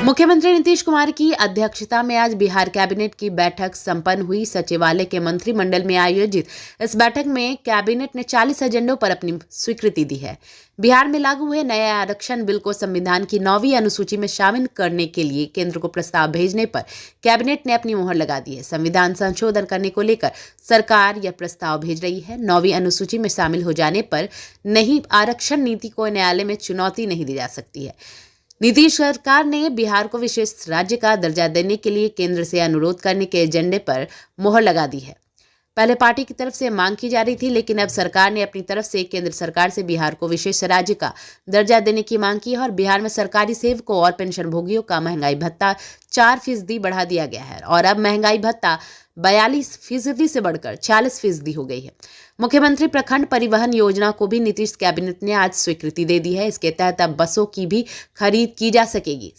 मुख्यमंत्री नीतीश कुमार की अध्यक्षता में आज बिहार कैबिनेट की बैठक संपन्न हुई। सचिवालय के मंत्रिमंडल में आयोजित इस बैठक में कैबिनेट ने 40 एजेंडों पर अपनी स्वीकृति दी है। बिहार में लागू हुए नए आरक्षण बिल को संविधान की 9वीं अनुसूची में शामिल करने के लिए केंद्र को प्रस्ताव भेजने पर कैबिनेट ने अपनी मुहर लगा दी है। संविधान संशोधन करने को लेकर सरकार यह प्रस्ताव भेज रही है। 9वीं अनुसूची में शामिल हो जाने पर नई आरक्षण नीति को न्यायालय में चुनौती नहीं दी जा सकती है। नीतीश सरकार ने बिहार को विशेष राज्य का दर्जा देने के लिए केंद्र से अनुरोध करने के एजेंडे पर मुहर लगा दी है। पहले पार्टी की तरफ से मांग की जा रही थी, लेकिन अब सरकार ने अपनी तरफ से केंद्र सरकार से बिहार को विशेष राज्य का दर्जा देने की मांग की है और बिहार में सरकारी सेवकों और पेंशनभोगियों का महंगाई भत्ता 4% बढ़ा दिया गया है और अब महंगाई भत्ता 42% से बढ़कर 46% हो गई है। मुख्यमंत्री प्रखंड परिवहन योजना को भी नीतीश कैबिनेट ने आज स्वीकृति दे दी है। इसके तहत अब बसों की भी खरीद की जा सकेगी।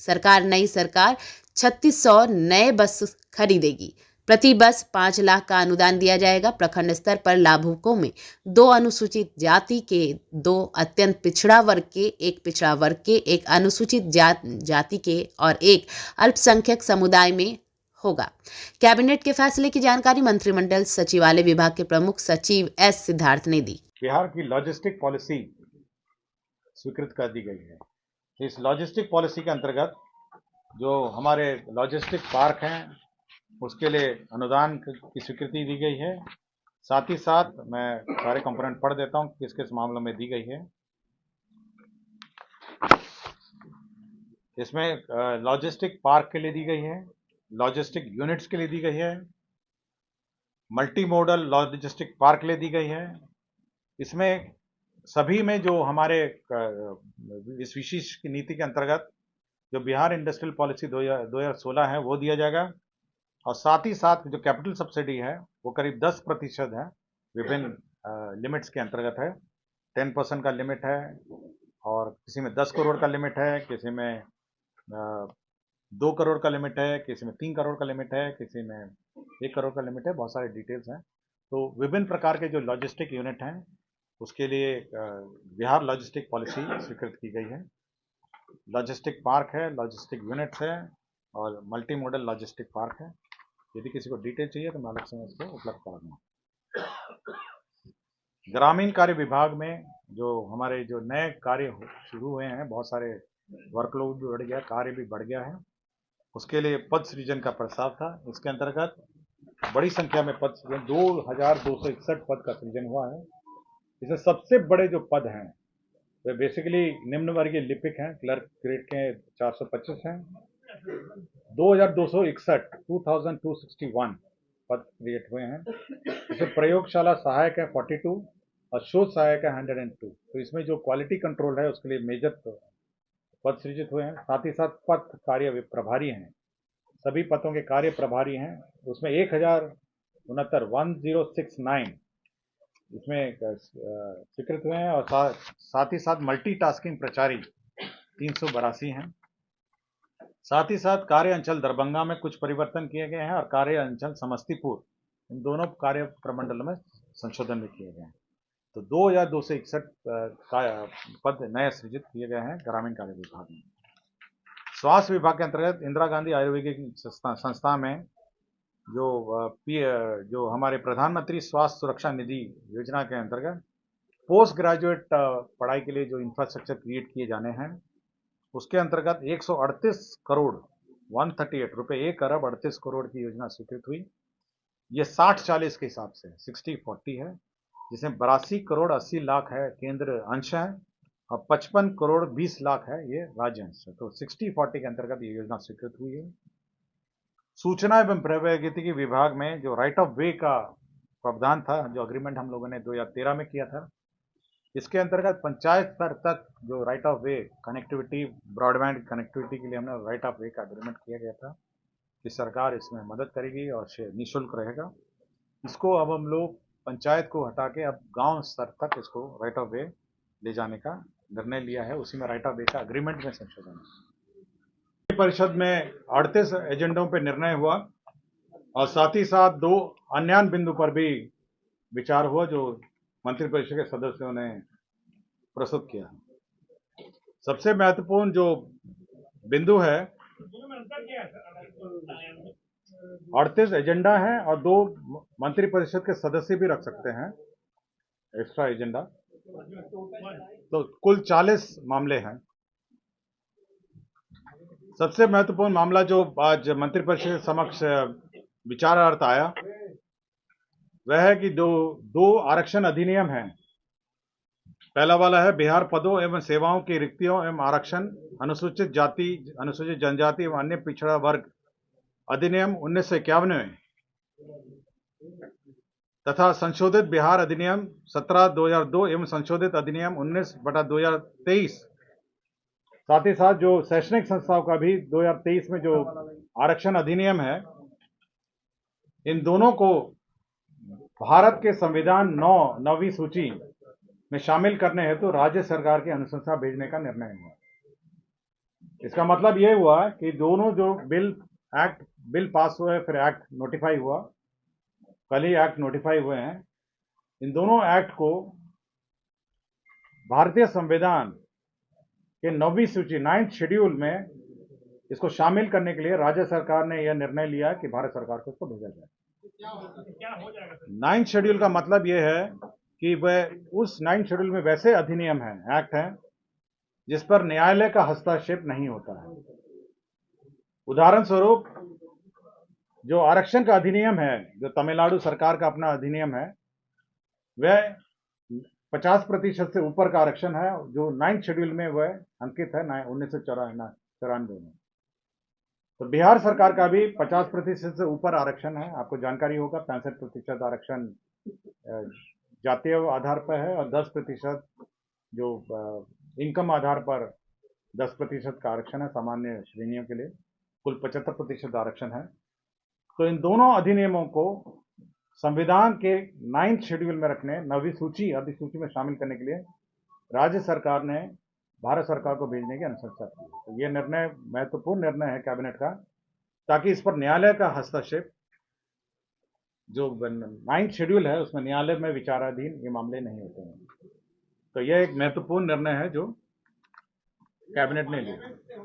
नई सरकार 3600 नए बस खरीदेगी। प्रति बस 5 लाख का अनुदान दिया जाएगा। प्रखंड स्तर पर लाभुकों में 2 अनुसूचित जाति के, 2 अत्यंत पिछड़ा वर्ग के, 1 पिछड़ा वर्ग के, 1 अनुसूचित जाति के और 1 अल्पसंख्यक समुदाय में होगा। कैबिनेट के फैसले की जानकारी मंत्रिमंडल सचिवालय विभाग के प्रमुख सचिव एस सिद्धार्थ ने दी। बिहार की लॉजिस्टिक पॉलिसी स्वीकृत कर दी गई है। इस लॉजिस्टिक पॉलिसी के अंतर्गत जो हमारे लॉजिस्टिक पार्क हैं उसके लिए अनुदान की स्वीकृति दी गई है। साथ ही साथ मैं सारे कंपोनेंट पढ़ देता हूं किस किस मामलों में दी गई है। इसमें लॉजिस्टिक पार्क के लिए दी गई है, लॉजिस्टिक यूनिट्स के लिए दी गई है, मल्टी मॉडल लॉजिस्टिक पार्क के लिए दी गई है। इसमें सभी में जो हमारे इस विशेष नीति के अंतर्गत जो बिहार इंडस्ट्रियल पॉलिसी 2016 है वो दिया जाएगा और साथ ही साथ जो कैपिटल सब्सिडी है वो करीब 10% है। विभिन्न लिमिट्स के अंतर्गत है। 10% का लिमिट है और किसी में 10 करोड़ का लिमिट है, किसी में 2 करोड़ का लिमिट है, किसी में 3 करोड़ का लिमिट है, किसी में 1 करोड़ का लिमिट है। बहुत सारे डिटेल्स हैं। तो विभिन्न प्रकार के जो लॉजिस्टिक यूनिट हैं उसके लिए बिहार लॉजिस्टिक पॉलिसी स्वीकृत की गई है। लॉजिस्टिक पार्क है, लॉजिस्टिक यूनिट्स है और मल्टी मॉडल लॉजिस्टिक पार्क है। यदि किसी को डिटेल चाहिए तो मैं अलग से इसको उपलब्ध करा दूंगा। ग्रामीण कार्य विभाग में जो हमारे जो नए कार्य शुरू हुए हैं, बहुत सारे वर्कलोड भी बढ़ गया, कार्य भी बढ़ गया है। उसके लिए पद सृजन का प्रस्ताव था। इसके अंतर्गत बड़ी संख्या में पद सृजन 2261 पद का सृजन हुआ है। इसमें सबसे बड़े जो पद हैं वे बेसिकली निम्न वर्गीय लिपिक हैं। क्लर्क ग्रेड के 425 हैं। 2261 पद क्रिएट हुए हैं। इसमें प्रयोगशाला सहायक है 42 और शोध सहायक है 102। तो इसमें जो क्वालिटी कंट्रोल है उसके लिए मेजर पद सृजित हुए हैं। साथ ही साथ पद कार्य प्रभारी हैं, सभी पदों के कार्य प्रभारी हैं। उसमें 1069 इसमें स्वीकृत हुए हैं और साथ ही साथ मल्टीटास्किंग प्रचारी 382 हैं। साथ ही साथ कार्य अंचल दरभंगा में कुछ परिवर्तन किए गए हैं और कार्य अंचल समस्तीपुर, इन दोनों कार्य प्रमंडल में संशोधन भी किए गए हैं। तो 2261 पद नए सृजित किए गए हैं ग्रामीण कार्य विभाग में। स्वास्थ्य विभाग के अंतर्गत इंदिरा गांधी आयुर्वेदिक संस्था में जो हमारे प्रधानमंत्री स्वास्थ्य सुरक्षा निधि योजना के अंतर्गत पोस्ट ग्रेजुएट पढ़ाई के लिए जो इंफ्रास्ट्रक्चर क्रिएट किए जाने हैं उसके अंतर्गत 138 करोड़ 138 रुपये 1 अरब 38 करोड़ की योजना स्वीकृत हुई। ये 60-40 के हिसाब से 60-40 है, जिसमें 82 करोड़ 80 लाख है केंद्र अंश है और 55 करोड़ 20 लाख है ये राज्य अंश है। तो 60-40 के अंतर्गत ये योजना स्वीकृत हुई है। सूचना एवं प्रौद्योगिकी विभाग में जो राइट ऑफ वे का प्रावधान था, जो अग्रीमेंट हम लोगों ने 2013 में किया था, इसके अंतर्गत पंचायत स्तर तक जो right of way connectivity, broadband connectivity के लिए हमने राइट ऑफ वे का अग्रीमेंट किया गया था कि सरकार इसमें मदद करेगी और निःशुल्क रहेगा। इसको अब हम लोग पंचायत को हटा के अब गांव स्तर तक इसको राइट ऑफ वे ले जाने का निर्णय लिया है। उसी में राइट ऑफ वे का अग्रीमेंट में संशोधन है। परिषद में 38 एजेंडों पर निर्णय हुआ और साथ ही साथ 2 अन्य बिंदु पर भी विचार हुआ जो मंत्रिपरिषद के सदस्यों ने प्रस्तुत किया। सबसे महत्वपूर्ण जो बिंदु है 38 एजेंडा है और 2 मंत्रिपरिषद के सदस्य भी रख सकते हैं एक्स्ट्रा एजेंडा, तो कुल 40 मामले हैं। सबसे महत्वपूर्ण मामला जो आज मंत्रिपरिषद के समक्ष विचारार्थ आया वह है कि दो आरक्षण अधिनियम हैं। पहला वाला है बिहार पदों एवं सेवाओं की रिक्तियों एवं आरक्षण अनुसूचित जाति, अनुसूचित जनजाति एवं अन्य पिछड़ा वर्ग अधिनियम 1951 में तथा संशोधित बिहार अधिनियम 17/2002 एवं संशोधित अधिनियम 19/2023। साथ ही साथ जो शैक्षणिक संस्थाओं का भी 2023 में जो आरक्षण अधिनियम है, इन दोनों को भारत के संविधान 9वीं सूची में शामिल करने हेतु राज्य सरकार की अनुशंसा भेजने का निर्णय हुआ। इसका मतलब यह हुआ कि दोनों जो बिल पास हुए, फिर एक्ट नोटिफाई हुआ, कल ही एक्ट नोटिफाई हुए हैं, इन दोनों एक्ट को भारतीय संविधान के 9वीं सूची 9th शेड्यूल में इसको शामिल करने के लिए राज्य सरकार ने यह निर्णय लिया कि भारत सरकार को इसको भेजा जाए। 9th शेड्यूल का मतलब यह है कि वह उस 9th शेड्यूल में वैसे अधिनियम हैं, एक्ट हैं, जिस पर न्यायालय का हस्तक्षेप नहीं होता है। उदाहरण स्वरूप जो आरक्षण का अधिनियम है, जो तमिलनाडु सरकार का अपना अधिनियम है, वह 50% से ऊपर का आरक्षण है, जो 9th शेड्यूल में वह अंकित है 1994 में। तो बिहार सरकार का भी 50% से ऊपर आरक्षण है। आपको जानकारी होगा 65% आरक्षण जातीय आधार पर है और 10% जो इनकम आधार पर 10% का आरक्षण है सामान्य श्रेणियों के लिए, कुल 75% आरक्षण है। तो इन दोनों अधिनियमों को संविधान के 9th शेड्यूल में रखने, 9वीं सूची अधिसूची में शामिल करने के लिए राज्य सरकार ने भारत सरकार को भेजने की अनुशंसा की। तो ये निर्णय महत्वपूर्ण निर्णय है कैबिनेट का, ताकि इस पर न्यायालय का हस्तक्षेप, जो 9th शेड्यूल है उसमें न्यायालय में विचाराधीन ये मामले नहीं होते हैं। तो यह एक महत्वपूर्ण निर्णय है जो कैबिनेट ने लिया।